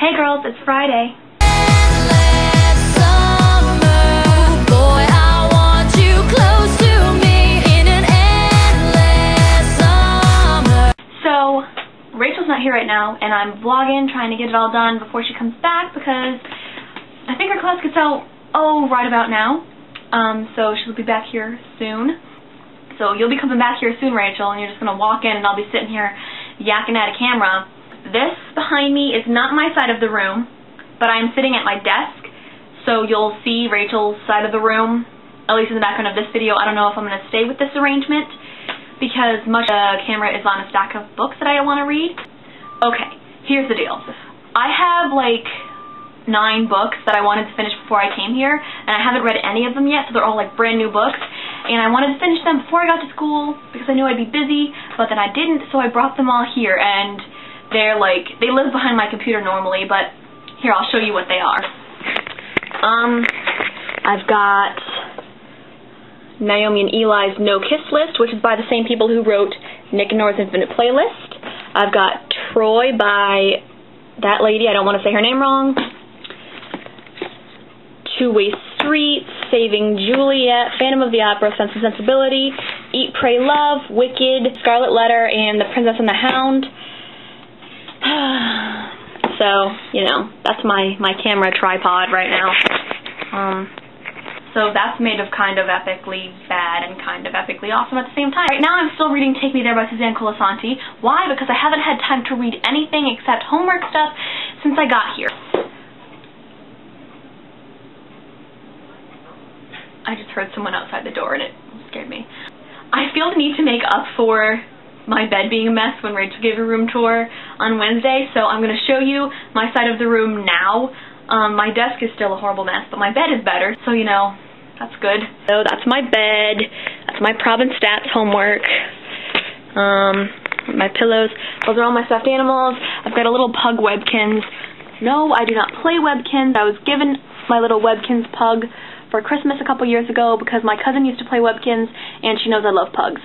Hey girls, it's Friday. So, Rachel's not here right now, and I'm vlogging, trying to get it all done before she comes back because I think her class gets out, right about now. So she'll be back here soon. So you'll be coming back here soon, Rachel, and you're just going to walk in and I'll be sitting here yakking at a camera. This behind me is not my side of the room, but I'm sitting at my desk, so you'll see Rachel's side of the room, at least in the background of this video. I don't know if I'm going to stay with this arrangement, because much of the camera is on a stack of books that I want to read. Okay, here's the deal. I have like 9 books that I wanted to finish before I came here, and I haven't read any of them yet, so they're all like brand new books. And I wanted to finish them before I got to school because I knew I'd be busy, but then I didn't, so I brought them all here, and they're like, they live behind my computer normally, but here, I'll show you what they are. I've got Naomi and Eli's No Kiss List, which is by the same people who wrote Nick and Nora's Infinite Playlist. I've got Troy by that lady, I don't want to say her name wrong. Two-Way Street, Saving Juliet, Phantom of the Opera, Sense and Sensibility, Eat, Pray, Love, Wicked, Scarlet Letter, and The Princess and the Hound. So, you know, that's my camera tripod right now. So that's made of kind of epically bad and kind of epically awesome at the same time. Right now I'm still reading Take Me There by Suzanne Colasanti. Why? Because I haven't had time to read anything except homework stuff since I got here. I just heard someone outside the door and it scared me. I feel the need to make up for my bed being a mess when Rachel gave a room tour on Wednesday, so I'm going to show you my side of the room now. My desk is still a horrible mess, but my bed is better, so you know, that's good. So that's my bed, that's my Prob and Stats homework, my pillows, those are all my stuffed animals. I've got a little pug Webkins. No, I do not play Webkins. I was given my little Webkins pug for Christmas a couple years ago because my cousin used to play Webkins and she knows I love pugs.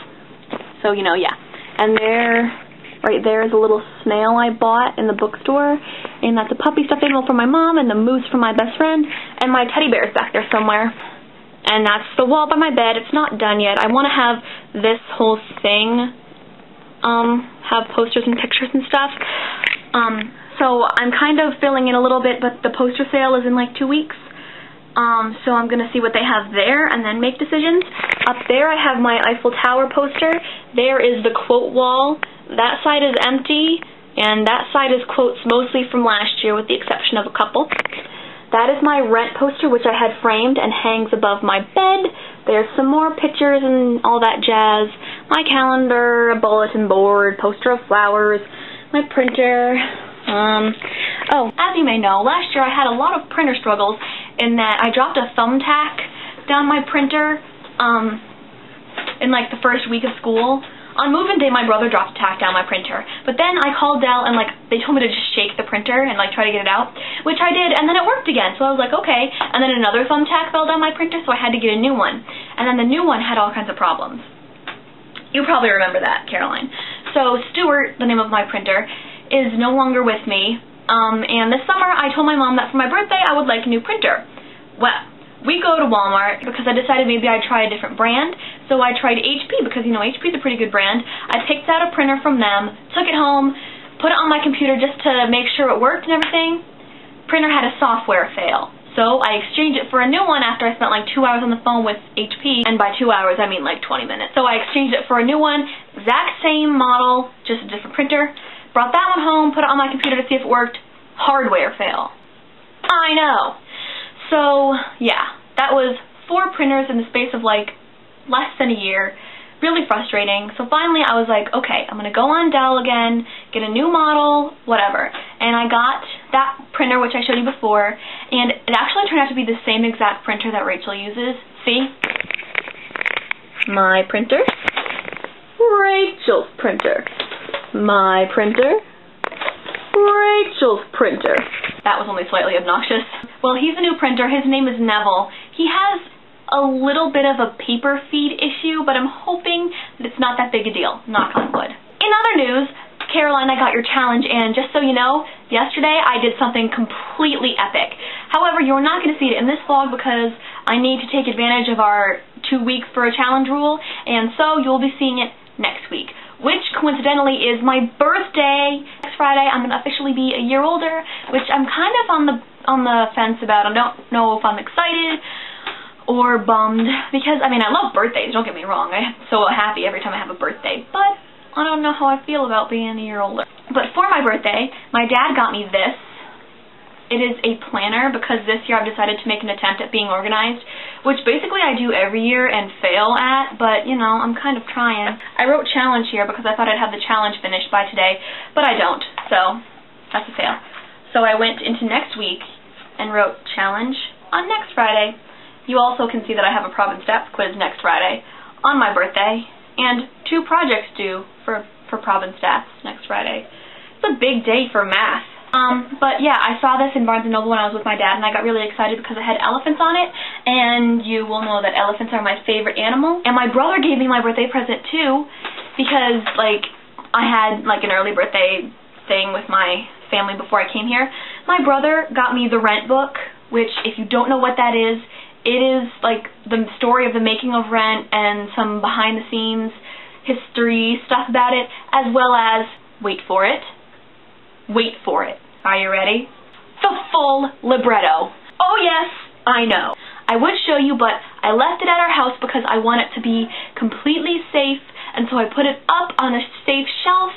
So, you know, yeah. And there, right there is a little snail I bought in the bookstore, and that's a puppy stuffed animal for my mom, and the moose for my best friend, and my teddy bear is back there somewhere. And that's the wall by my bed. It's not done yet. I want to have this whole thing have posters and pictures and stuff. So I'm kind of filling in a little bit, but the poster sale is in like 2 weeks. So I'm going to see what they have there and then make decisions. Up there I have my Eiffel Tower poster. There is the quote wall. That side is empty, and that side is quotes mostly from last year with the exception of a couple. That is my Rent poster, which I had framed and hangs above my bed. There's some more pictures and all that jazz. My calendar, a bulletin board, poster of flowers, my printer. As you may know, last year I had a lot of printer struggles in that I dropped a thumbtack down my printer in like the first week of school. On move-in day, my brother dropped a tack down my printer, but then I called Dell and like they told me to just shake the printer and like try to get it out, which I did, and then it worked again. So I was like, okay. And then another thumbtack fell down my printer, so I had to get a new one. And then the new one had all kinds of problems. You probably remember that, Caroline. So Stuart, the name of my printer, is no longer with me. And this summer I told my mom that for my birthday I would like a new printer. Well, we go to Walmart because I decided maybe I'd try a different brand. So I tried HP because, you know, HP is a pretty good brand. I picked out a printer from them, took it home, put it on my computer just to make sure it worked and everything. Printer had a software fail. So I exchanged it for a new one after I spent like 2 hours on the phone with HP, and by 2 hours I mean like 20 minutes. So I exchanged it for a new one, exact same model, just a different printer. Brought that one home, put it on my computer to see if it worked. Hardware fail. I know. So, yeah, that was 4 printers in the space of like less than a year. Really frustrating. So finally I was like, okay, I'm going to go on Dell again, get a new model, whatever. And I got that printer, which I showed you before, and it actually turned out to be the same exact printer that Rachel uses. See? My printer. Rachel's printer. My printer. Rachel's printer. That was only slightly obnoxious. Well, he's a new printer. His name is Neville. He has a little bit of a paper feed issue, but I'm hoping that it's not that big a deal. Knock on wood. In other news, Caroline, I got your challenge, and just so you know, yesterday I did something completely epic. However, you're not going to see it in this vlog because I need to take advantage of our 2 weeks for a challenge rule, and so you'll be seeing it next week, which coincidentally is my birthday. Next Friday I'm going to officially be a year older, which I'm kind of on the fence about. I don't know if I'm excited or bummed, because, I mean, I love birthdays, don't get me wrong. I'm so happy every time I have a birthday, but I don't know how I feel about being a year older. But for my birthday, my dad got me this. It is a planner, because this year I've decided to make an attempt at being organized, which basically I do every year and fail at, but, you know, I'm kind of trying. I wrote challenge here because I thought I'd have the challenge finished by today, but I don't, so that's a fail. So I went into next week and wrote challenge on next Friday. You also can see that I have a Prob and Stats quiz next Friday on my birthday, and 2 projects due for Prob and Stats next Friday. It's a big day for math. But yeah, I saw this in Barnes & Noble when I was with my dad, and I got really excited because it had elephants on it, and you will know that elephants are my favorite animal. And my brother gave me my birthday present too, because, like, I had, like, an early birthday thing with my family before I came here. My brother got me the Rent book, which, if you don't know what that is, it is, like, the story of the making of Rent and some behind-the-scenes history stuff about it, as well as, wait for it, are you ready? The full libretto. Oh yes, I know. I would show you, but I left it at our house because I want it to be completely safe, and so I put it up on a safe shelf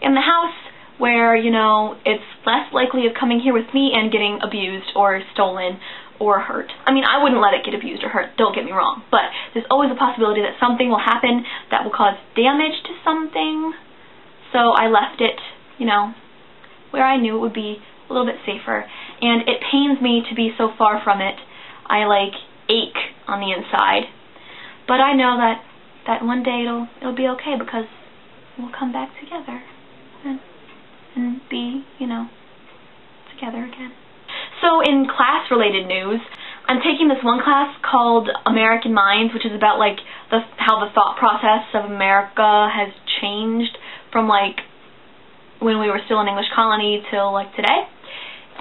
in the house where, you know, it's less likely of coming here with me and getting abused or stolen or hurt. I mean, I wouldn't let it get abused or hurt, don't get me wrong, but there's always a possibility that something will happen that will cause damage to something, so I left it, you know, where I knew it would be a little bit safer, and it pains me to be so far from it. I, like, ache on the inside, but I know that one day it'll be okay, because we'll come back together and be, you know, together again. So in class-related news, I'm taking this one class called American Minds, which is about, like, how the thought process of America has changed from, like, when we were still an English colony till, like, today.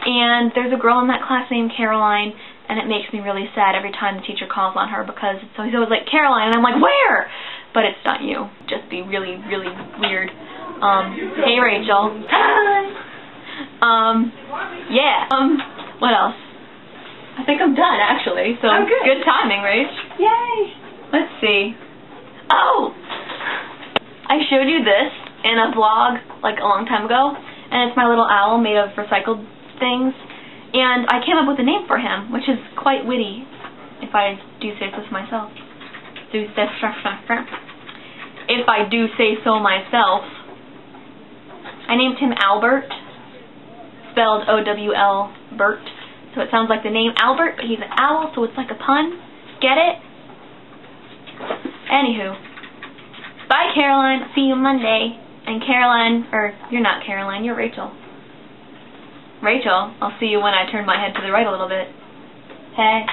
And there's a girl in that class named Caroline, and it makes me really sad every time the teacher calls on her, because it's always like, Caroline, and I'm like, where? But it's not you. Just be really, really weird. Hey, Rachel. Hi. Yeah. What else? I think I'm done, actually, so good timing, Rach. Yay! Let's see. Oh! I showed you this in a vlog, like, a long time ago, and it's my little owl made of recycled things, and I came up with a name for him, which is quite witty, if I do say so myself. If I do say so myself. I named him Albert, spelled O-W-L, Bert. So it sounds like the name Albert, but he's an owl, so it's like a pun. Get it? Anywho. Bye, Caroline. See you Monday. And Caroline, or you're not Caroline, you're Rachel. Rachel, I'll see you when I turn my head to the right a little bit. Hey.